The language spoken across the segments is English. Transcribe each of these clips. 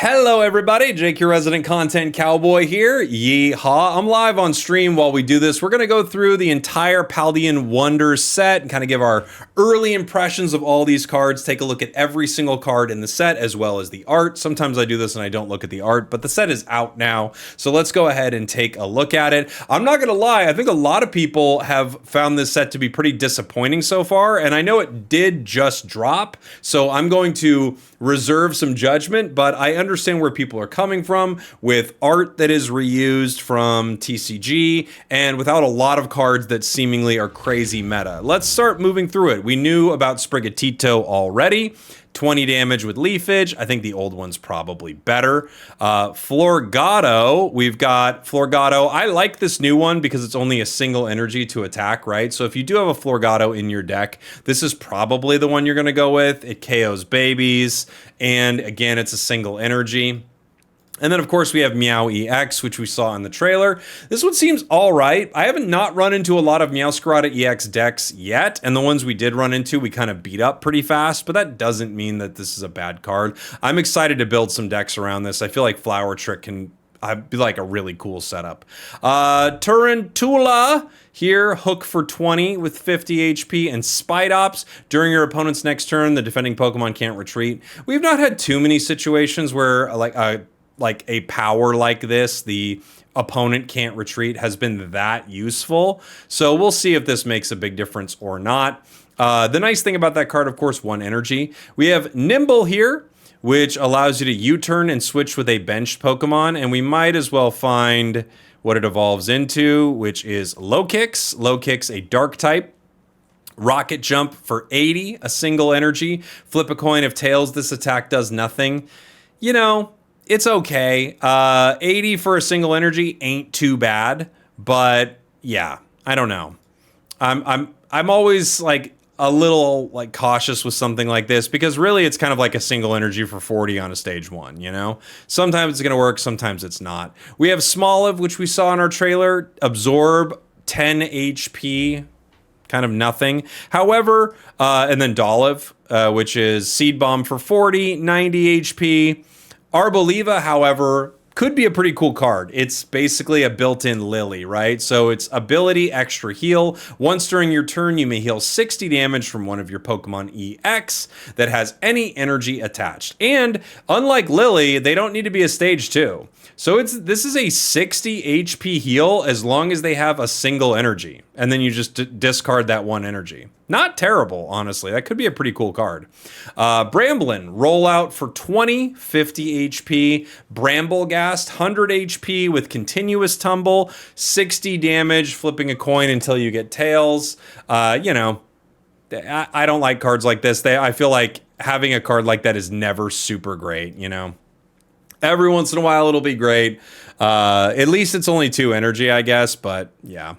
Hello everybody, Jake your resident content cowboy here, Yeehaw. I'm live on stream while we do this. We're going to go through the entire Paldean Wonders set and kind of give our early impressions of all these cards, take a look at every single card in the set as well as the art. Sometimes I do this and I don't look at the art, but the set is out now, so let's go ahead and take a look at it. I'm not going to lie, I think a lot of people have found this set to be pretty disappointing so far, and I know it did just drop, so I'm going to reserve some judgment, but I understand where people are coming from with art that is reused from TCG and without a lot of cards that seemingly are crazy meta. Let's start moving through it. We knew about Sprigatito already. 20 damage with leafage. I think the old one's probably better. Florgado, we've got Florgado. I like this new one because it's only a single energy to attack, right? So if you do have a Florgado in your deck, this is probably the one you're going to go with. It KOs babies, and again, it's a single energy. And then, of course, we have Meow EX, which we saw in the trailer. This one seems all right. I haven't not run into a lot of Meowscarada EX decks yet, and the ones we did run into, we kind of beat up pretty fast, but that doesn't mean that this is a bad card. I'm excited to build some decks around this. I feel like Flower Trick can be like a really cool setup. Turantula here, hook for 20 with 50 HP, and Spidops. During your opponent's next turn, the defending Pokemon can't retreat. We've not had too many situations where like a power like this, the opponent can't retreat, has been that useful. So we'll see if this makes a big difference or not. The nice thing about that card, of course, one energy. We have Nimble here, which allows you to U-turn and switch with a benched Pokemon. And we might as well find what it evolves into, which is Low Kicks. Low Kicks, a dark type. Rocket Jump for 80, a single energy. Flip a coin. If tails, this attack does nothing. You know, it's okay. 80 for a single energy ain't too bad, but yeah, I don't know. I'm always like a little like cautious with something like this because really it's kind of like a single energy for 40 on a stage 1, you know? Sometimes it's going to work, sometimes it's not. We have Smoliv, which we saw in our trailer, absorb 10 HP, kind of nothing. However, and then Dolliv, which is Seed Bomb for 40, 90 HP. Arboliva, however, could be a pretty cool card. It's basically a built-in Lily, right? So it's ability, extra heal. Once during your turn, you may heal 60 damage from one of your Pokemon EX that has any energy attached. And unlike Lily, they don't need to be a stage 2. So this is a 60 HP heal as long as they have a single energy. And then you just discard that one energy. Not terrible, honestly. That could be a pretty cool card. Bramblin, rollout for 20, 50 HP. Bramblegast, 100 HP with continuous tumble, 60 damage, flipping a coin until you get tails. You know, I don't like cards like this. I feel like having a card like that is never super great, you know? Every once in a while, it'll be great. At least it's only 2 energy, I guess, but yeah.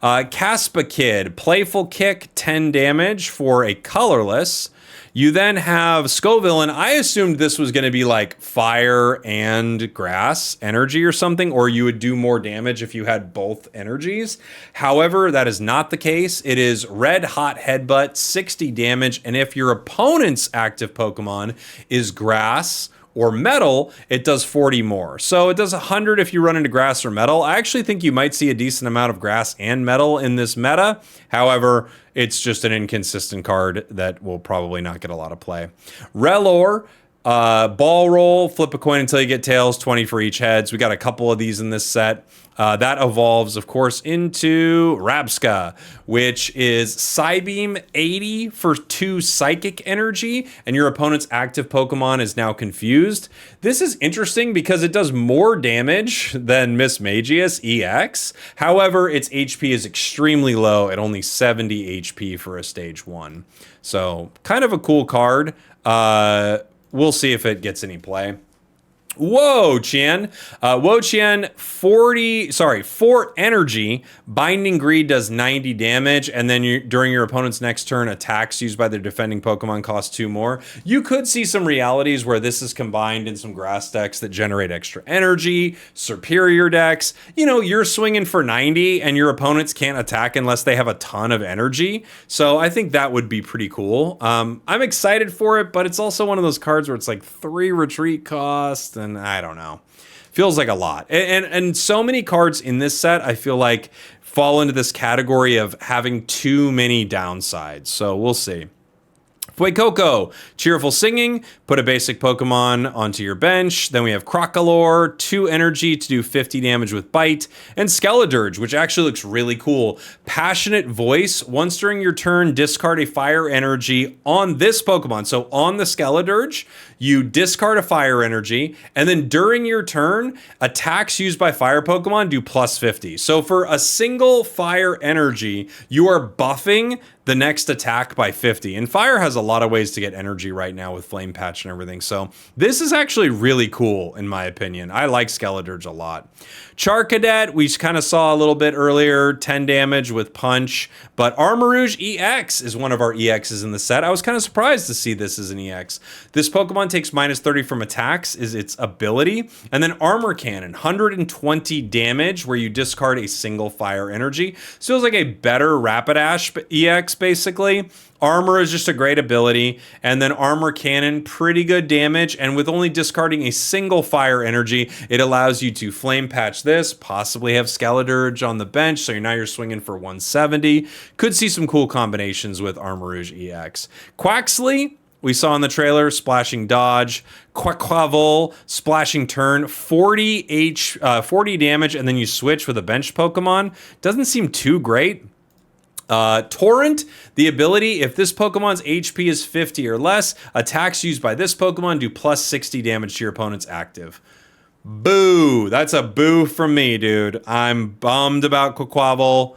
Caspa Kid, Playful Kick, 10 damage for a colorless. You then have Scoville, and I assumed this was going to be like fire and grass energy or something, or you would do more damage if you had both energies. However, that is not the case. It is Red Hot Headbutt, 60 damage, and if your opponent's active Pokemon is grass or metal, it does 40 more. So it does 100 if you run into grass or metal. I actually think you might see a decent amount of grass and metal in this meta. However, it's just an inconsistent card that will probably not get a lot of play. Relor, ball roll, flip a coin until you get tails, 20 for each heads. We got a couple of these in this set. That evolves, of course, into Rabska, which is Psybeam, 80 for 2 psychic energy, and your opponent's active Pokemon is now confused. This is interesting because it does more damage than Mismagius EX. However, its HP is extremely low at only 70 HP for a stage 1. So kind of a cool card. We'll see if it gets any play. Whoa, Chen. Whoa, Chen, 4 energy. Binding Greed does 90 damage, and then during your opponent's next turn, attacks used by their defending Pokemon cost 2 more. You could see some realities where this is combined in some grass decks that generate extra energy, superior decks. You know, you're swinging for 90, and your opponents can't attack unless they have a ton of energy. So I think that would be pretty cool. I'm excited for it, but it's also one of those cards where it's like 3 retreat cost, and I don't know. Feels like a lot. And so many cards in this set, I feel like, fall into this category of having too many downsides. So we'll see. Fuecoco, cheerful singing, put a basic Pokemon onto your bench. Then we have Crocalor, 2 energy to do 50 damage with bite, and Skeledirge, which actually looks really cool. Passionate voice, once during your turn, discard a fire energy on this Pokemon. So on the Skeledirge, you discard a fire energy, and then during your turn, attacks used by fire Pokemon do plus 50. So for a single fire energy, you are buffing the next attack by 50. And fire has a lot of ways to get energy right now with Flame Patch and everything. So this is actually really cool, in my opinion. I like Skeledirge a lot. Charcadet, we kind of saw a little bit earlier, 10 damage with Punch. But Armarouge EX is one of our EXs in the set. I was kind of surprised to see this as an EX. This Pokemon takes minus 30 from attacks, is its ability. And then Armor Cannon, 120 damage, where you discard a single fire energy. So it was like a better Rapidash EX, basically. Armor is just a great ability, and then Armor Cannon, pretty good damage, and with only discarding a single fire energy, it allows you to Flame Patch this, possibly have Skeledirge on the bench, so now you're swinging for 170. Could see some cool combinations with Armarouge EX. Quaxley, we saw in the trailer, Splashing Dodge. Quaquaval, Splashing Turn, 40 damage, and then you switch with a bench Pokemon. Doesn't seem too great. Torrent, the ability, if this Pokemon's HP is 50 or less, attacks used by this Pokemon do plus 60 damage to your opponent's active. Boo! That's a boo from me, dude. I'm bummed about Quaquaval.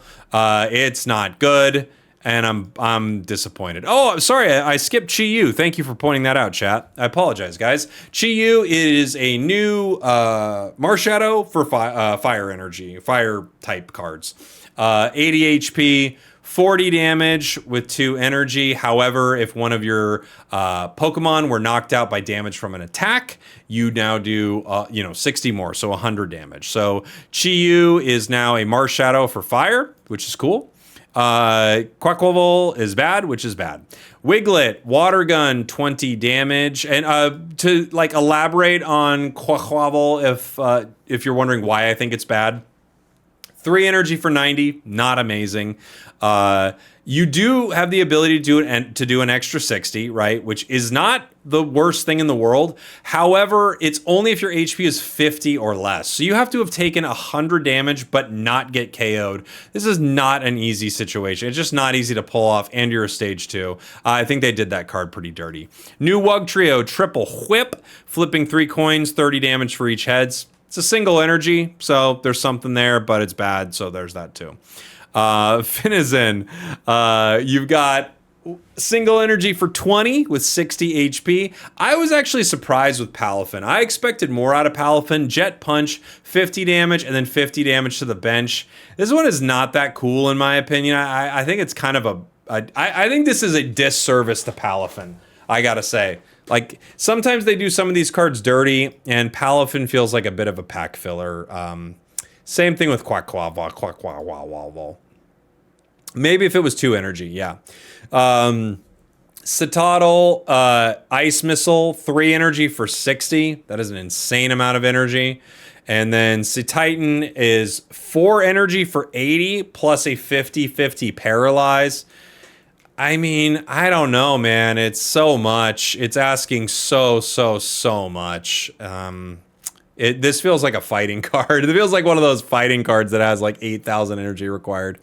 It's not good, and I'm disappointed. Oh, sorry, I skipped Chi-Yu. Thank you for pointing that out, chat. I apologize, guys. Chi-Yu is a new Marshadow for fire energy, fire type cards. 80 HP. 40 damage with 2 energy. However, if one of your Pokemon were knocked out by damage from an attack, you now do 60 more, so 100 damage. So Chi-Yu is now a Marshadow for fire, which is cool. Quaquaval is bad, which is bad. Wiglet, Water Gun, 20 damage. And to elaborate on Quaquaval, if you're wondering why I think it's bad, 3 energy for 90, not amazing. You do have the ability to do an extra 60, right? Which is not the worst thing in the world. However, it's only if your HP is 50 or less. So you have to have taken 100 damage but not get KO'd. This is not an easy situation. It's just not easy to pull off, and you're a stage 2. I think they did that card pretty dirty. New Wugtrio, Triple Whip, flipping 3 coins, 30 damage for each heads. It's a single energy, so there's something there, but it's bad, so there's that too. Finizen, you've got single energy for 20 with 60 HP. I was actually surprised with Palafin. I expected more out of Palafin. Jet Punch, 50 damage, and then 50 damage to the bench. This one is not that cool, in my opinion. I think it's kind of I think this is a disservice to Palafin, I gotta say. Like, sometimes they do some of these cards dirty, and Palafin feels like a bit of a pack filler. Same thing with Quaquaval. Maybe if it was 2 energy, yeah. Citadel, Ice Missile, 3 energy for 60. That is an insane amount of energy. And then Titan is 4 energy for 80, plus a 50-50 Paralyze. I mean, I don't know, man. It's so much. It's asking so much. This feels like a fighting card. It feels like one of those fighting cards that has like 8,000 energy required.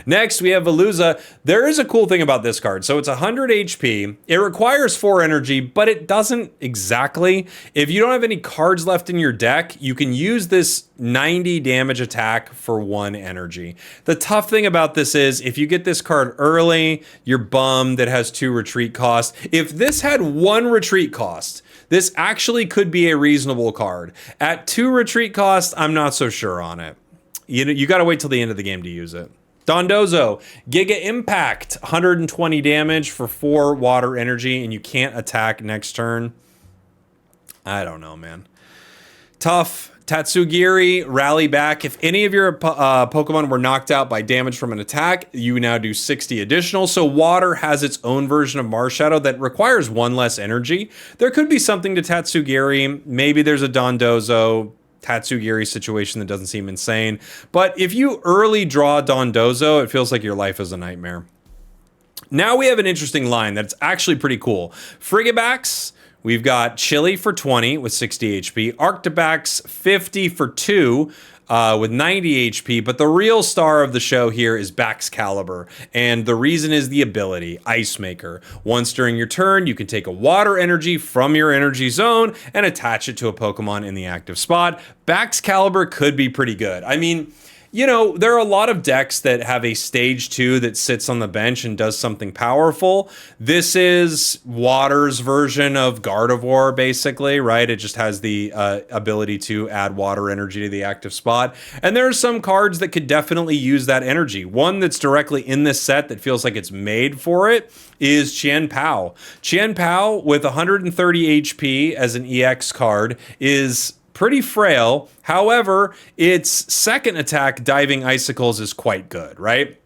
Next, we have Veluza. There is a cool thing about this card. So it's 100 HP. It requires 4 energy, but it doesn't exactly. If you don't have any cards left in your deck, you can use this 90 damage attack for 1 energy. The tough thing about this is if you get this card early, you're bummed. It has 2 retreat costs. If this had 1 retreat cost, this actually could be a reasonable card. At 2 retreat cost, I'm not so sure on it. You got to wait till the end of the game to use it. Dondozo, Giga Impact, 120 damage for 4 water energy, and you can't attack next turn. I don't know, man. Tough. Tatsugiri, Rally Back. If any of your Pokemon were knocked out by damage from an attack, you now do 60 additional. So water has its own version of Marshadow that requires 1 less energy. There could be something to Tatsugiri. Maybe there's a Dondozo Tatsugiri situation that doesn't seem insane. But if you early draw Dondozo, it feels like your life is a nightmare. Now we have an interesting line that's actually pretty cool. Frigibacks, we've got Chili for 20 with 60 HP. Arctibax 50 for 2 with 90 HP. But the real star of the show here is Baxcalibur. And the reason is the ability, Ice Maker. Once during your turn, you can take a water energy from your energy zone and attach it to a Pokemon in the active spot. Baxcalibur could be pretty good. I mean, you know, there are a lot of decks that have a stage 2 that sits on the bench and does something powerful. This is Water's version of Gardevoir, basically, right? It just has the ability to add water energy to the active spot. And there are some cards that could definitely use that energy. One that's directly in this set that feels like it's made for it is Qianpao. Qianpao with 130 HP as an EX card is pretty frail. However, its second attack, Diving Icicles, is quite good, right?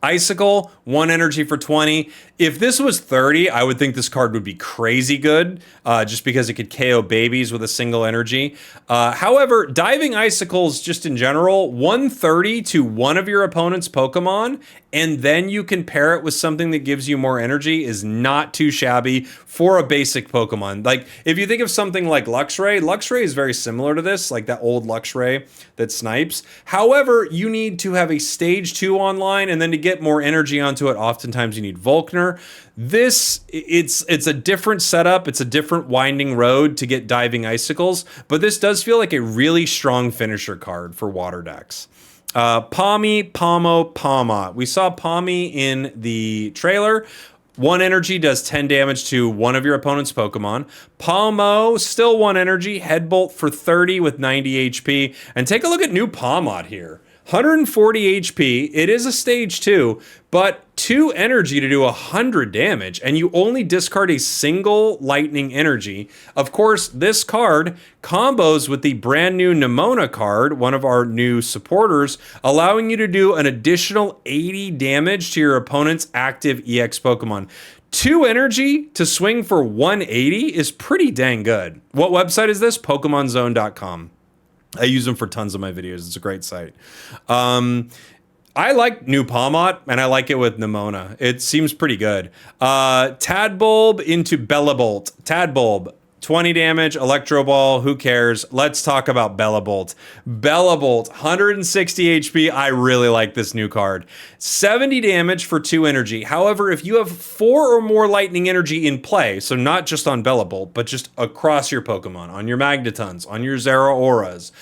Icicle, 1 energy for 20. If this was 30, I would think this card would be crazy good, just because it could KO babies with a single energy. However, Diving Icicles, just in general, 130 to one of your opponent's Pokemon, and then you can pair it with something that gives you more energy is not too shabby for a basic Pokemon. Like, if you think of something like Luxray, Luxray is very similar to this, like that old Luxray that snipes. However, you need to have a stage 2 online, and then to get more energy onto it, oftentimes you need Volkner. It's a different setup. It's a different winding road to get Diving Icicles, but this does feel like a really strong finisher card for water decks. Pawmi, Pawmo, Pawmot. We saw Pawmi in the trailer. 1 energy does 10 damage to one of your opponent's Pokemon. Pawmo, still 1 energy. Headbolt for 30 with 90 HP. And take a look at new Pawmot here. 140 HP. It is a stage 2, but 2 energy to do 100 damage, and you only discard a single lightning energy. Of course, this card combos with the brand new Nemona card, one of our new supporters, allowing you to do an additional 80 damage to your opponent's active EX Pokemon. 2 energy to swing for 180 is pretty dang good. What website is this? PokemonZone.com. I use them for tons of my videos. It's a great site. I like new Pawmot, and I like it with Nemona. It seems pretty good. Tadbulb into Bellabolt. Tadbulb, 20 damage, Electro Ball, who cares? Let's talk about Bellabolt. Bellabolt, 160 HP. I really like this new card. 70 damage for 2 energy. However, if you have 4 or more lightning energy in play, so not just on Bellabolt, but just across your Pokemon, on your Magnetons, on your Zeraoras,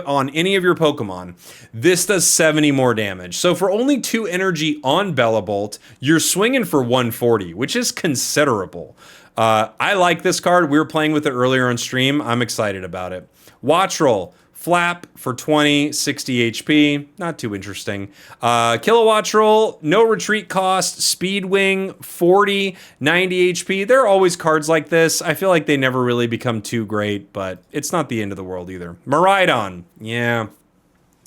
on any of your Pokemon, this does 70 more damage. So for only 2 energy on Bellabolt, you're swinging for 140, which is considerable. I like this card. We were playing with it earlier on stream. I'm excited about it. Wattrel, Flap for 20, 60 HP. Not too interesting. Kilowattrel, no retreat cost. Speedwing, 40, 90 HP. There are always cards like this. I feel like they never really become too great, but it's not the end of the world either. Miraidon, yeah.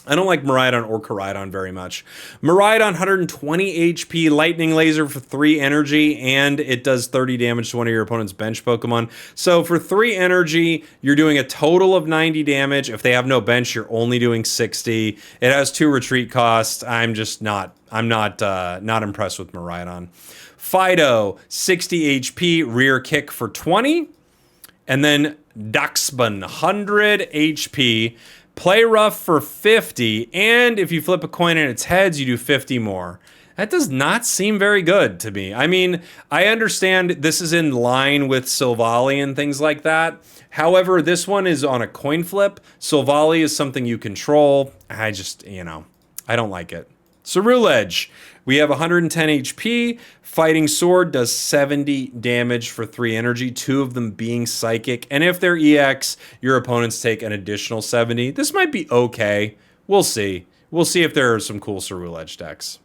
I don't like Miraidon or Koraidon very much. Miraidon, 120 HP, Lightning Laser for 3 energy, and it does 30 damage to one of your opponent's bench Pokemon. So for 3 energy, you're doing a total of 90 damage. If they have no bench, you're only doing 60. It has 2 retreat costs. I'm not impressed with Miraidon. Fido, 60 HP, Rear Kick for 20. And then Daxbun, 100 HP. Play Rough for 50, and if you flip a coin in its heads, you do 50 more. That does not seem very good to me. I mean, I understand this is in line with Silvally and things like that. However, this one is on a coin flip. Silvally is something you control. I don't like it. Ceruledge, we have 110 HP. Fighting Sword does 70 damage for 3 energy, 2 of them being Psychic. And if they're EX, your opponents take an additional 70. This might be okay. We'll see. We'll see if there are some cool Ceruledge decks.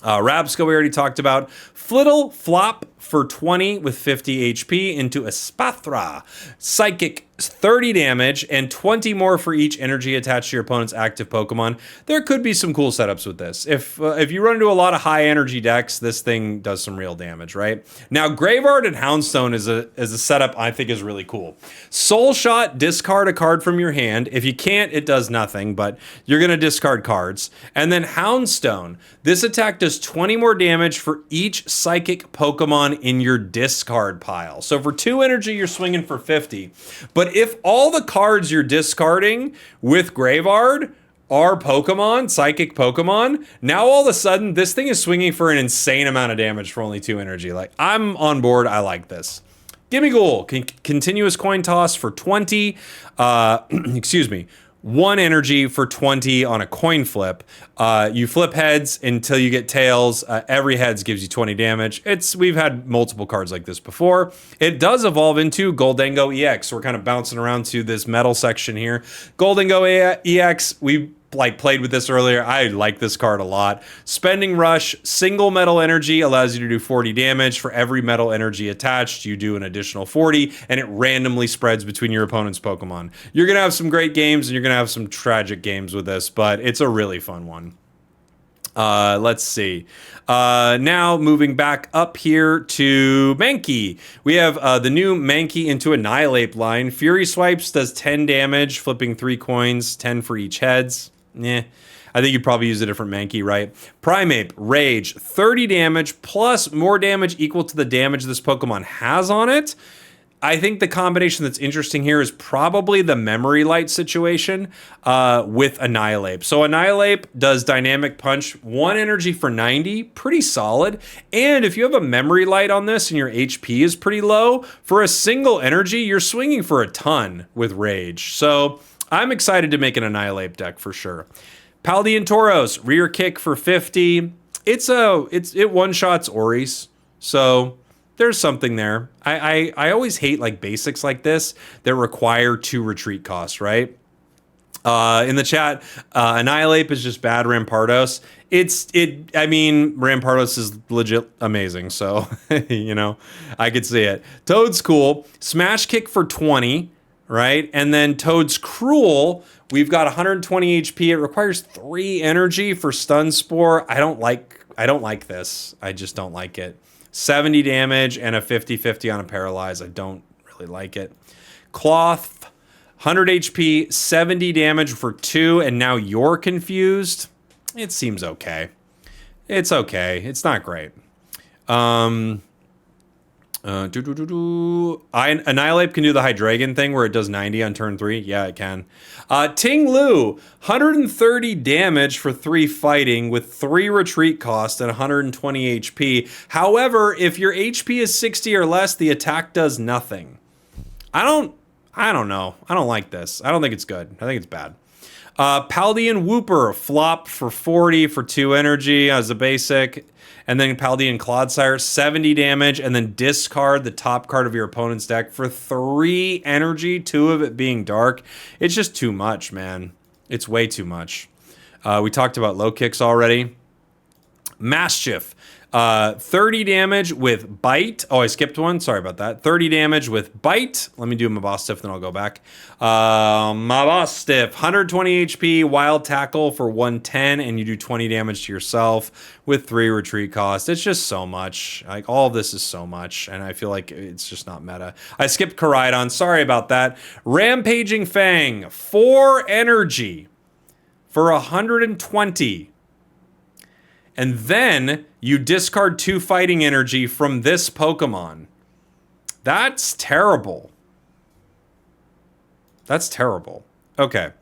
Rabsco we already talked about. Flittle, Flop for 20 with 50 HP into Espathra. Psychic, 30 damage, and 20 more for each energy attached to your opponent's active Pokemon. There could be some cool setups with this. If you run into a lot of high energy decks, this thing does some real damage, right? Now, Graveyard and Houndstone is a setup I think is really cool. Soul Shot, discard a card from your hand. If you can't, it does nothing, but you're going to discard cards. And then Houndstone. This attack does 20 more damage for each psychic Pokemon in your discard pile. So for 2 energy, you're swinging for 50. But if all the cards you're discarding with Graveyard are Pokemon, psychic Pokemon, now all of a sudden this thing is swinging for an insane amount of damage for only 2 energy. Like, I'm on board. I like this. Gimme Ghoul, continuous coin toss for 20. Excuse me. 1 energy for 20 on a coin flip. You flip heads until you get tails. Every heads gives you 20 damage. We've had multiple cards like this before. It does evolve into Goldango EX. So we're kind of bouncing around to this metal section here. Goldango EX, we played with this earlier. I like this card a lot. Spending Rush, single metal energy allows you to do 40 damage. For every metal energy attached, you do an additional 40, and it randomly spreads between your opponent's Pokemon. You're going to have some great games, and you're going to have some tragic games with this, but it's a really fun one. Let's see. Now moving back up here to Mankey. We have the new Mankey into Annihilate line. Fury Swipes does 10 damage, flipping 3 coins, 10 for each heads. I think you'd probably use a different Mankey, right? Primeape, Rage, 30 damage, plus more damage equal to the damage this Pokemon has on it. I think the combination that's interesting here is probably the Memory Light situation with Annihilate. So Annihilate does Dynamic Punch, 1 energy for 90, pretty solid. And if you have a Memory Light on this and your HP is pretty low, for a single energy, you're swinging for a ton with Rage. So I'm excited to make an Annihilate deck for sure. Paldean Tauros, rear kick for 50. It one-shots Oris, so there's something there. I always hate like basics like this that require 2 retreat costs, right? In the chat, Annihilate is just bad Rampardos. I mean, Rampardos is legit amazing, so, you know, I could see it. Toad's cool. Smash Kick for 20, right? And then Toad's Cruel, we've got 120 HP. It requires 3 energy for Stun Spore. I don't like this. I just don't like it. 70 damage and a 50-50 on a Paralyze. I don't really like it. Cloth, 100 HP, 70 damage for 2, and now you're confused. It seems okay. It's okay. It's not great. Annihilate can do the Hydreigon thing where it does 90 on turn 3. Yeah, it can. Ting Lu, 130 damage for 3 fighting with 3 retreat cost and 120 HP. However, if your HP is 60 or less, the attack does nothing. I don't know. I don't like this. I don't think it's good. I think it's bad. Paldean Wooper, flop for 40 for 2 energy as a basic. And then Paldean Clodsire, 70 damage, and then discard the top card of your opponent's deck for 3 energy, 2 of it being dark. It's just too much, man. It's way too much. We talked about low kicks already. Mischief, 30 damage with Bite. Oh, I skipped one. Sorry about that. 30 damage with Bite. Let me do Mabostiff, then I'll go back. Mabostiff, 120 HP, Wild Tackle for 110, and you do 20 damage to yourself with 3 retreat cost. It's just so much. Like, all of this is so much, and I feel like it's just not meta. I skipped Koraidon. Sorry about that. Rampaging Fang, 4 energy for 120. And then you discard 2 fighting energy from this Pokemon. That's terrible. That's terrible. Okay.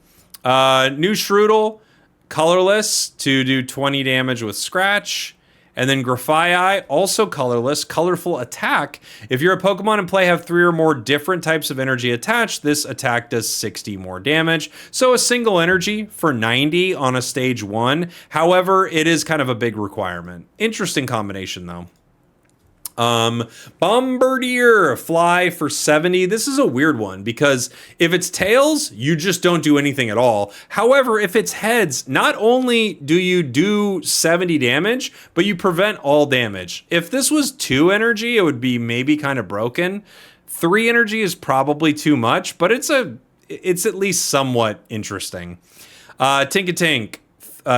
New Shroodle, colorless to do 20 damage with Scratch. And then Grafaiai, also colorless, colorful attack. If you're a Pokemon in play have 3 or more different types of energy attached, this attack does 60 more damage. So a single energy for 90 on a stage 1. However, it is kind of a big requirement. Interesting combination though. Bombardier, fly for 70. This is a weird one because if it's tails, you just don't do anything at all. However, if it's heads, not only do you do 70 damage, but you prevent all damage. If this was 2 energy, it would be maybe kind of broken. 3 energy is probably too much, but it's at least somewhat interesting. Tinkatink.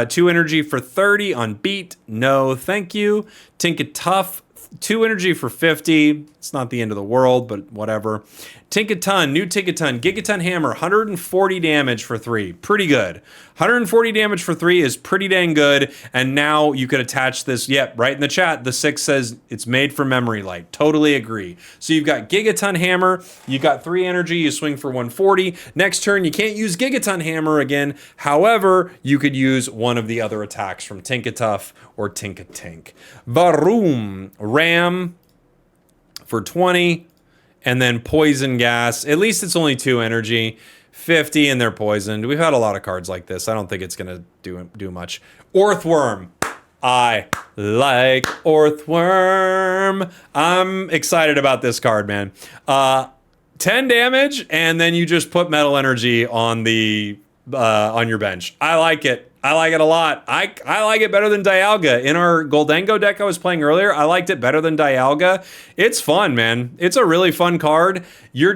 2 energy for 30 on beat. No, thank you. Tinkatuff, 2 energy for 50. It's not the end of the world, but whatever. Tinkaton, new Tinkaton, Gigaton Hammer, 140 damage for 3. Pretty good. 140 damage for 3 is pretty dang good. And now you could attach this. Yep, right in the chat. The 6 says it's made for memory light. Totally agree. So you've got Gigaton Hammer. You got 3 energy. You swing for 140. Next turn, you can't use Gigaton Hammer again. However, you could use one of the other attacks from Tinkatuff or Tinkatink. Varoom, Ram for 20. And then Poison Gas. At least it's only 2 energy. 50 and they're poisoned. We've had a lot of cards like this. I don't think it's going to do much. Orthworm. I like Orthworm. I'm excited about this card, man. 10 damage, and then you just put Metal Energy on the on your bench. I like it. I like it a lot. I like it better than Dialga. In our Goldango deck I was playing earlier, I liked it better than Dialga. It's fun, man. It's a really fun card. You're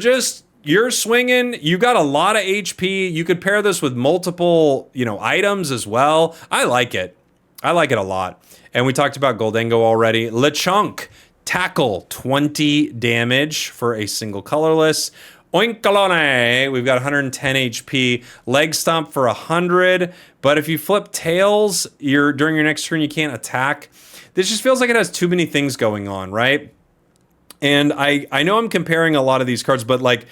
swinging. You got a lot of HP. You could pair this with multiple, items as well. I like it. I like it a lot. And we talked about Goldango already. Lechonk, tackle, 20 damage for a single colorless. Oinkalone, we've got 110 HP. Leg stomp for 100. But if you flip tails, during your next turn, you can't attack. This just feels like it has too many things going on, right? And I know I'm comparing a lot of these cards, but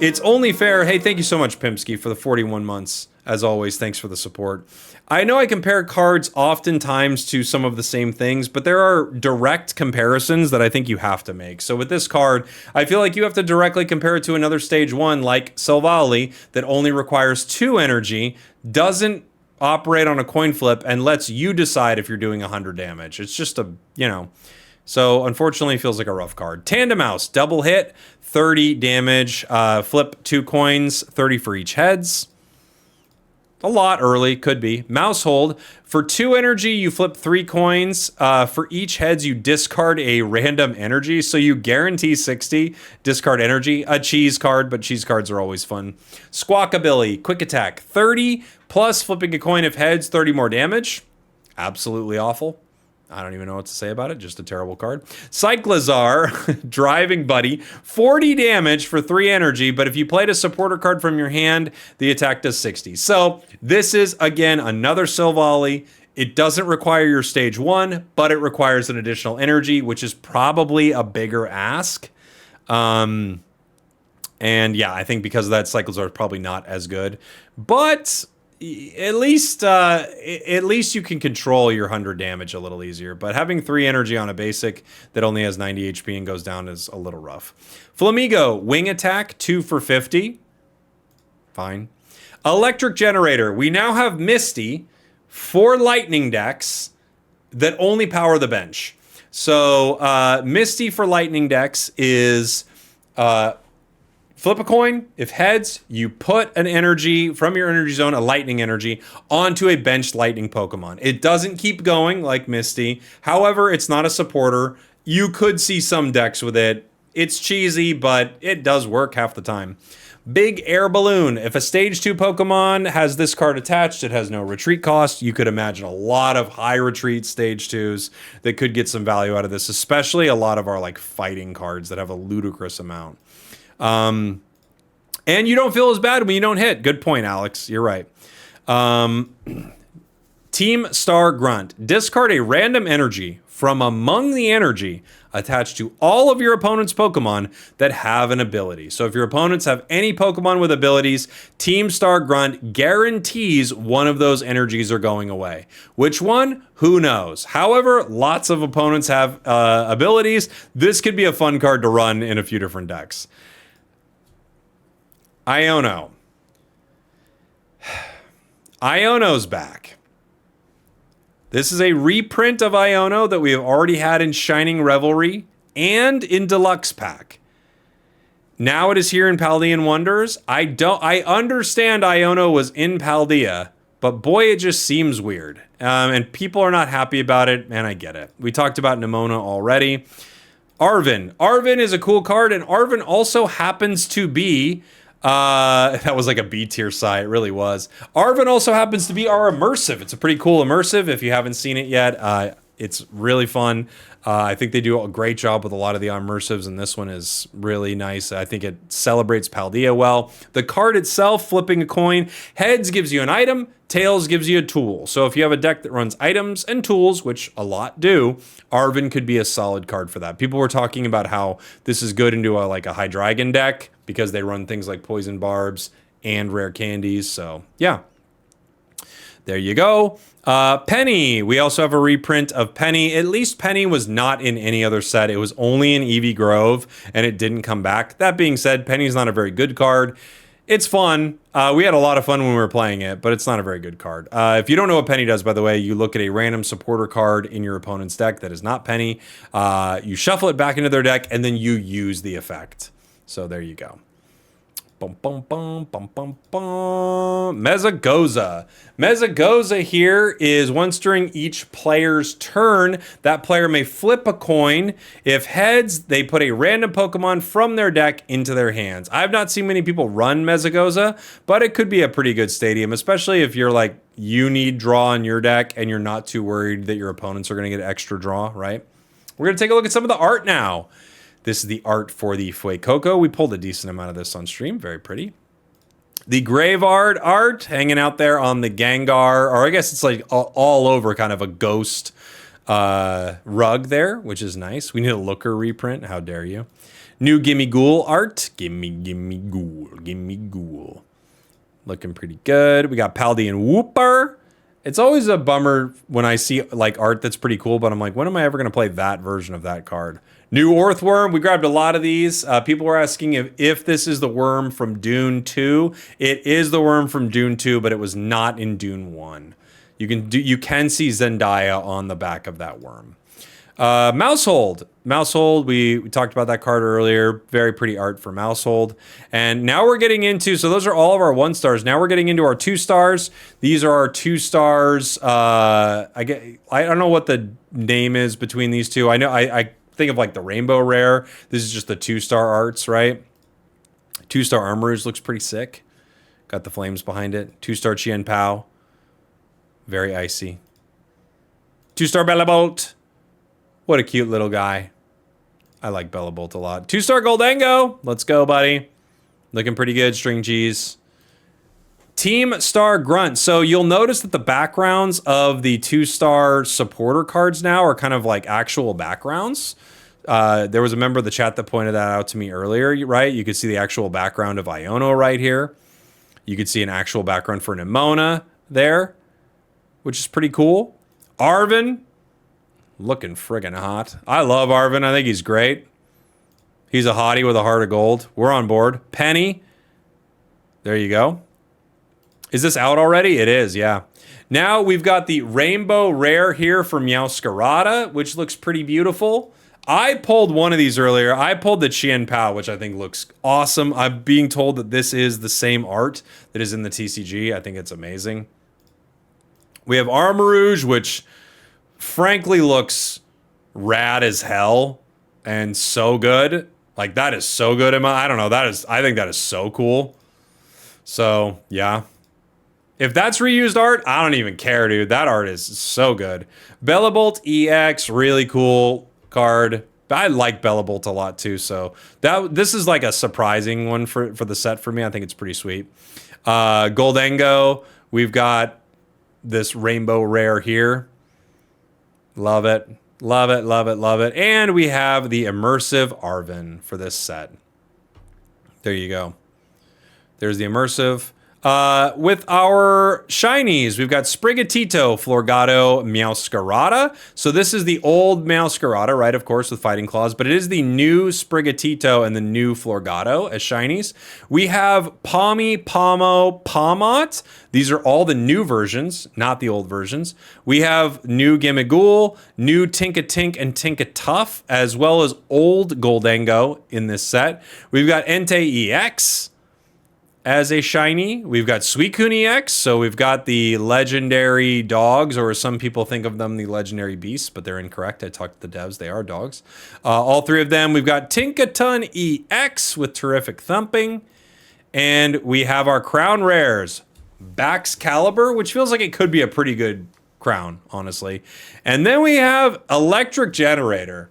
it's only fair. Hey, thank you so much, Pimpsky, for the 41 months. As always, thanks for the support. I know I compare cards oftentimes to some of the same things, but there are direct comparisons that I think you have to make. So with this card, I feel like you have to directly compare it to another stage 1 like Silvally that only requires 2 energy, doesn't operate on a coin flip, and lets you decide if you're doing 100 damage. It's just So unfortunately it feels like a rough card. Tandemaus, double hit, 30 damage, flip 2 coins, 30 for each heads. A lot early, could be. Mousehold, for 2 energy, you flip 3 coins. For each heads, you discard a random energy, so you guarantee 60 discard energy. A cheese card, but cheese cards are always fun. Squawkabilly, quick attack, 30, plus flipping a coin of heads, 30 more damage. Absolutely awful. I don't even know what to say about it. Just a terrible card. Cyclizar, Driving Buddy, 40 damage for 3 energy, but if you played a supporter card from your hand, the attack does 60. So this is, again, another Silvally. It doesn't require your stage 1, but it requires an additional energy, which is probably a bigger ask. And yeah, I think because of that, Cyclizar is probably not as good. But at least you can control your 100 damage a little easier. But having 3 energy on a basic that only has 90 HP and goes down is a little rough. Flamigo, wing attack, 2 for 50. Fine. Electric Generator. We now have Misty for lightning decks that only power the bench. So Misty for lightning decks is flip a coin. If heads, you put an energy from your energy zone, a lightning energy, onto a benched lightning Pokemon. It doesn't keep going like Misty. However, it's not a supporter. You could see some decks with it. It's cheesy, but it does work half the time. Big Air Balloon. If a stage 2 Pokemon has this card attached, it has no retreat cost. You could imagine a lot of high retreat stage 2s that could get some value out of this, especially a lot of our fighting cards that have a ludicrous amount. And you don't feel as bad when you don't hit. Good point, Alex. You're right. Team Star Grunt. Discard a random energy from among the energy attached to all of your opponent's Pokemon that have an ability. So if your opponents have any Pokemon with abilities, Team Star Grunt guarantees one of those energies are going away. Which one? Who knows? However, lots of opponents have abilities. This could be a fun card to run in a few different decks. Iono. Iono's back. This is a reprint of Iono that we have already had in Shining Revelry and in Deluxe Pack. Now it is here in Paldean Wonders. I understand Iono was in Paldea, but boy, it just seems weird. And people are not happy about it, and I get it. We talked about Nemona already. Arven. Arven is a cool card, and Arven also happens to be... that was like a B tier sigh, it really was. Arven also happens to be our immersive. It's a pretty cool immersive. If you haven't seen it yet, it's really fun. I think they do a great job with a lot of the immersives, and this one is really nice. I think it celebrates Paldea well. The card itself, flipping a coin, heads gives you an item, tails gives you a tool. So if you have a deck that runs items and tools, which a lot do, Arven could be a solid card for that. People were talking about how this is good into a Hydreigon deck because they run things like Poison Barbs and Rare Candies. So yeah, there you go. Penny. We also have a reprint of Penny. At least Penny was not in any other set. It was only in Eevee Grove, and it didn't come back. That being said, Penny's not a very good card. It's fun. We had a lot of fun when we were playing it, but it's not a very good card. If you don't know what Penny does, by the way, you look at a random supporter card in your opponent's deck that is not Penny. You shuffle it back into their deck, and then you use the effect. So there you go. Bum, bum, bum, bum, bum, bum. Mezagoza. Mezagoza here is once during each player's turn, that player may flip a coin. If heads, they put a random Pokemon from their deck into their hands. I've not seen many people run Mezagoza, but it could be a pretty good stadium, especially if you're like, you need draw in your deck and you're not too worried that your opponents are going to get extra draw, right? We're going to take a look at some of the art now. This is the art for the Fuecoco. We pulled a decent amount of this on stream. Very pretty. The Graveyard art hanging out there on the Gengar, or I guess it's like all over kind of a ghost rug there, which is nice. We need a Looker reprint. How dare you? New Gimme Ghoul art. Gimme Ghoul. Gimme Ghoul. Looking pretty good. We got Paldean Wooper. It's always a bummer when I see like art that's pretty cool, but I'm like, when am I ever going to play that version of that card? New Earthworm. We grabbed a lot of these. People were asking if this is the worm from Dune 2. It is the worm from Dune 2, but it was not in Dune 1. You can see Zendaya on the back of that worm. Mousehold. Mousehold, we talked about that card earlier. Very pretty art for Mousehold. And now we're getting into, so those are all of our 1-stars. Now we're getting into our 2-stars. These are our 2-stars. I don't know what the name is between these two. I know I think of like the Rainbow Rare. This is just the 2-star arts, right? 2-star Armorers looks pretty sick. Got the flames behind it. 2-star Chien Pao. Very icy. 2-star Bellabolt. What a cute little guy. I like Bellabolt a lot. 2-star Goldango. Let's go, buddy. Looking pretty good. String G's. Team Star Grunt. So you'll notice that the backgrounds of the 2-star supporter cards now are kind of like actual backgrounds. There was a member of the chat that pointed that out to me earlier, right? You could see the actual background of Iono right here. You could see an actual background for Nemona there, which is pretty cool. Arven. Looking friggin' hot. I love Arven. I think he's great. He's a hottie with a heart of gold. We're on board. Penny. There you go. Is this out already? It is, yeah. Now we've got the Rainbow Rare here from Meowscarada, which looks pretty beautiful. I pulled one of these earlier. I pulled the Chien Pao, which I think looks awesome. I'm being told that this is the same art that is in the TCG. I think it's amazing. We have Armarouge, which frankly looks rad as hell and so good. Like, that is so good. I don't know. I think that is so cool. So, yeah. If that's reused art, I don't even care, dude. That art is so good. Bellabolt EX, really cool card. I like Bellabolt a lot too, so this is like a surprising one for the set for me. I think it's pretty sweet. Goldango, we've got this Rainbow Rare here. Love it. Love it, love it, love it. And we have the Immersive Arven for this set. There you go. There's the Immersive. With our shinies, we've got Sprigatito, Florgato, Meowscarada. So this is the old Meowscarada, right? Of course, with fighting claws, but it is the new Sprigatito and the new Florgato as shinies. We have Pommy, Pomo, Pomot. These are all the new versions, not the old versions. We have new Gimmighoul, new Tinkatink and Tinkatuff, as well as old Goldengo in this set. We've got Entei EX as a shiny. We've got Suicune EX, so we've got the legendary dogs, or some people think of them the legendary beasts, but they're incorrect. I talked to the devs, they are dogs. All three of them. We've got Tinkatun EX with terrific thumping, and we have our crown rares. Baxcalibur, which feels like it could be a pretty good crown, honestly. And then we have Electric Generator,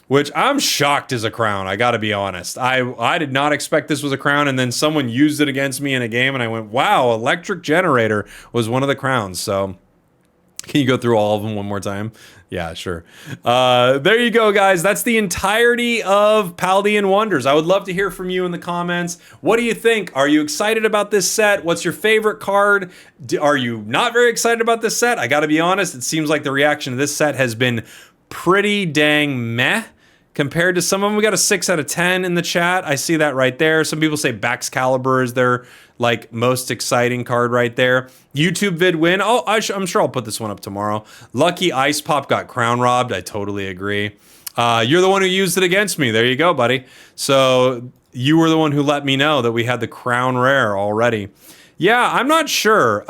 which I'm shocked is a crown, I gotta be honest. I did not expect this was a crown, and then someone used it against me in a game, and I went, wow, Electric Generator was one of the crowns. So, can you go through all of them one more time? Yeah, sure. There you go, guys. That's the entirety of Paldean Wonders. I would love to hear from you in the comments. What do you think? Are you excited about this set? What's your favorite card? Are you not very excited about this set? I gotta be honest, it seems like the reaction to this set has been pretty dang meh. Compared to some of them, we got a 6 out of 10 in the chat. I see that right there. Some people say Baxcalibur is their like most exciting card right there. YouTube vid win. Oh, I'm sure I'll put this one up tomorrow. Lucky Ice Pop got crown robbed. I totally agree. You're the one who used it against me. There you go, buddy. So you were the one who let me know that we had the crown rare already. Yeah, I'm not sure.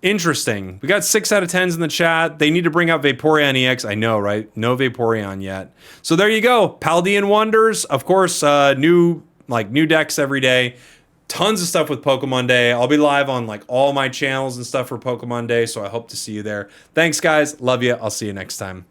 Interesting. We got 6 out of 10s in the chat. They need to bring out Vaporeon EX. I know, right? No Vaporeon yet. So there you go. Paldean Wonders. Of course, new decks every day. Tons of stuff with Pokemon Day. I'll be live on like all my channels and stuff for Pokemon Day, so I hope to see you there. Thanks, guys. Love you. I'll see you next time.